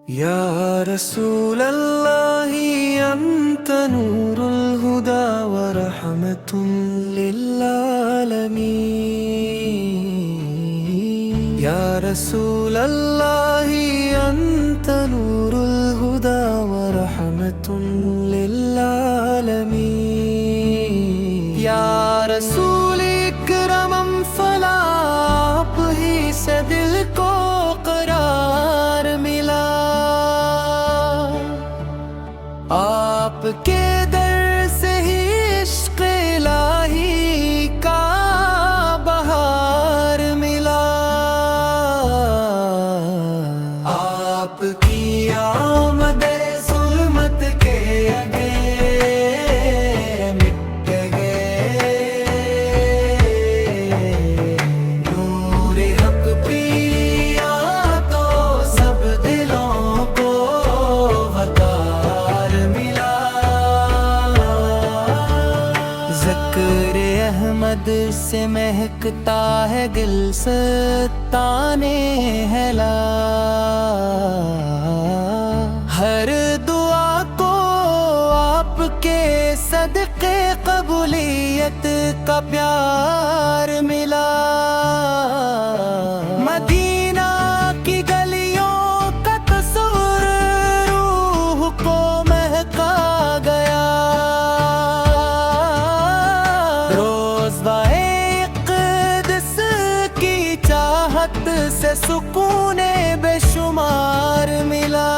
يا رسول الله أنت نور الهدى ورحمة للعالمين. يا رسول الله أنت نور الهدى ورحمة للعالمين. یا رسول اکرم فلا آپ ہی سے دل کو قرار ملا. آپ کے در سے ہی عشق الہی کا بہار ملا. آپ کی آمد ظلمت کے آگے مٹ گئے. نور حق پیا تو سب دلوں کو وقار ملا. ذکر احمد سے مہکتا ہے گلستان ہلا. ہر دعا کو آپ کے صدقے قبولیت کا پیار ملا. مدینہ کی گلیوں کا تصور روح کو مہکا گیا. روضہ اقدس کی چاہت سے سکون بے شمار ملا.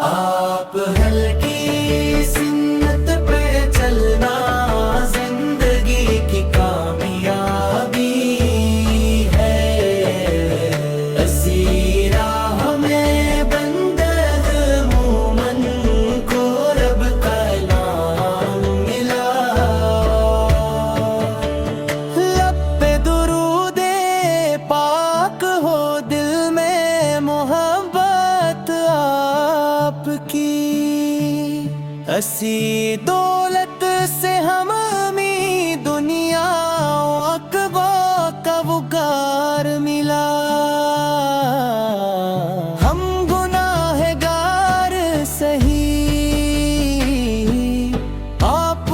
آپ ہلکی سنت پہ چلنا زندگی کی کامیابی ہے. اسی راہ میں بندہ مومن کو رب کا نام ملا. لب پہ درود پاک ہو دل میں محبت آپ کی. اسی دولت سے ہم امی دنیا عقبہ کا وقار ملا. ہم گناہگار سہی آپ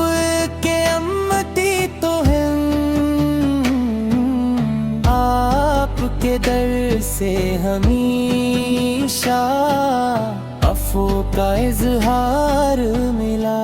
کے امتی تو ہیں. آپ کے در سے ہمیشہ عفو کا اظہار ملا.